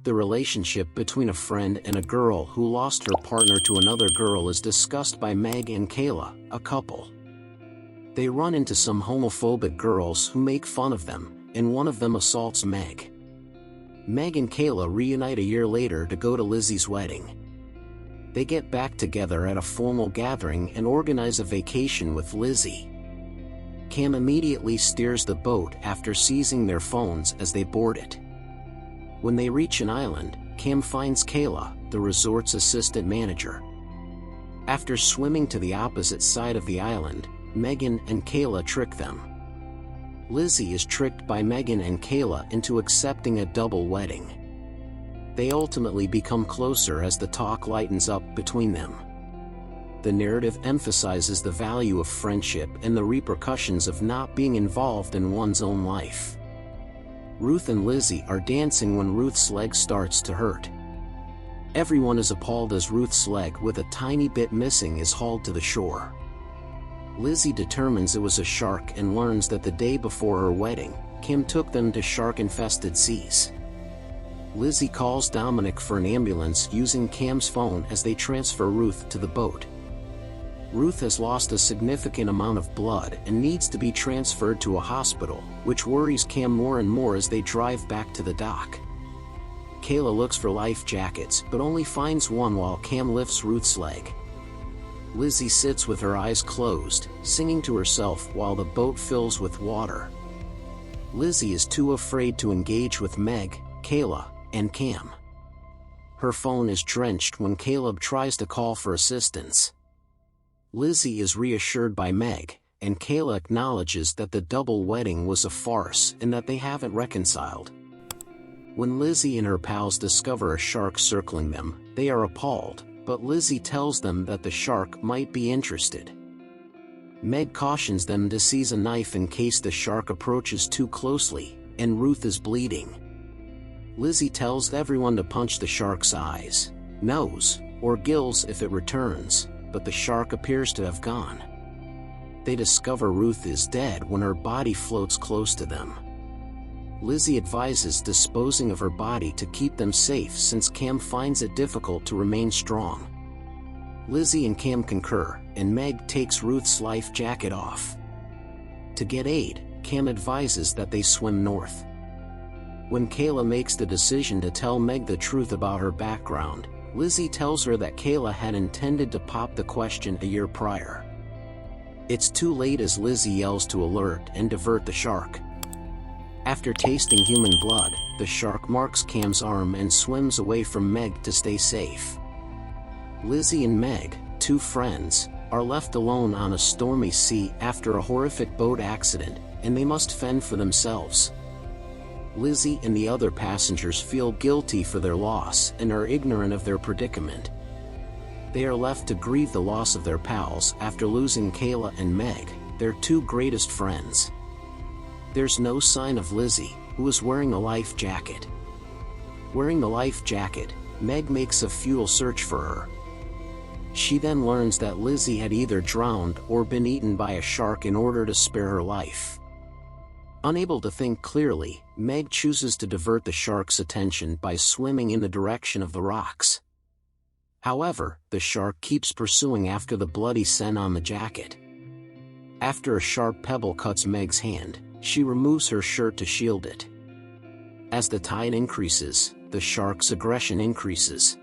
The relationship between a friend and a girl who lost her partner to another girl is discussed by Meg and Kayla, a couple. They run into some homophobic girls who make fun of them, and one of them assaults Meg. Meg and Kayla reunite a year later to go to Lizzie's wedding. They get back together at a formal gathering and organize a vacation with Lizzie. Cam immediately steers the boat after seizing their phones as they board it. When they reach an island, Cam finds Kayla, the resort's assistant manager. After swimming to the opposite side of the island, Megan and Kayla trick them. Lizzie is tricked by Megan and Kayla into accepting a double wedding. They ultimately become closer as the talk lightens up between them. The narrative emphasizes the value of friendship and the repercussions of not being involved in one's own life. Ruth and Lizzie are dancing when Ruth's leg starts to hurt. Everyone is appalled as Ruth's leg with a tiny bit missing is hauled to the shore. Lizzie determines it was a shark and learns that the day before her wedding, Kim took them to shark-infested seas. Lizzie calls Dominic for an ambulance using Cam's phone as they transfer Ruth to the boat. Ruth has lost a significant amount of blood and needs to be transferred to a hospital, which worries Cam more and more as they drive back to the dock. Kayla looks for life jackets but only finds one while Cam lifts Ruth's leg. Lizzie sits with her eyes closed, singing to herself while the boat fills with water. Lizzie is too afraid to engage with Meg, Kayla, and Cam. Her phone is drenched when Caleb tries to call for assistance. Lizzie is reassured by Meg, and Kayla acknowledges that the double wedding was a farce and that they haven't reconciled. When Lizzie and her pals discover a shark circling them, they are appalled, but Lizzie tells them that the shark might be interested. Meg cautions them to seize a knife in case the shark approaches too closely, and Ruth is bleeding. Lizzie tells everyone to punch the shark's eyes, nose, or gills if it returns, but the shark appears to have gone. They discover Ruth is dead when her body floats close to them. Lizzie advises disposing of her body to keep them safe since Cam finds it difficult to remain strong. Lizzie and Cam concur, and Meg takes Ruth's life jacket off. To get aid, Cam advises that they swim north. When Kayla makes the decision to tell Meg the truth about her background, Lizzie tells her that Kayla had intended to pop the question a year prior. It's too late as Lizzie yells to alert and divert the shark. After tasting human blood, the shark marks Cam's arm and swims away from Meg to stay safe. Lizzie and Meg, two friends, are left alone on a stormy sea after a horrific boat accident, and they must fend for themselves. Lizzie and the other passengers feel guilty for their loss and are ignorant of their predicament. They are left to grieve the loss of their pals after losing Kayla and Meg, their two greatest friends. There's no sign of Lizzie, who is wearing a life jacket. Wearing the life jacket, Meg makes a futile search for her. She then learns that Lizzie had either drowned or been eaten by a shark in order to spare her life. Unable to think clearly, Meg chooses to divert the shark's attention by swimming in the direction of the rocks. However, the shark keeps pursuing after the bloody scent on the jacket. After a sharp pebble cuts Meg's hand, she removes her shirt to shield it. As the tide increases, the shark's aggression increases.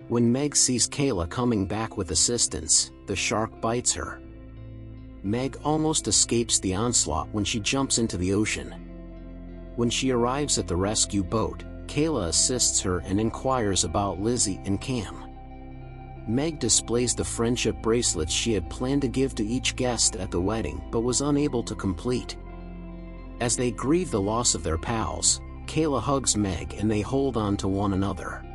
When Meg sees Kayla coming back with assistance, the shark bites her. Meg almost escapes the onslaught when she jumps into the ocean. When she arrives at the rescue boat, Kayla assists her and inquires about Lizzie and Cam. Meg displays the friendship bracelets she had planned to give to each guest at the wedding but was unable to complete. As they grieve the loss of their pals, Kayla hugs Meg and they hold on to one another.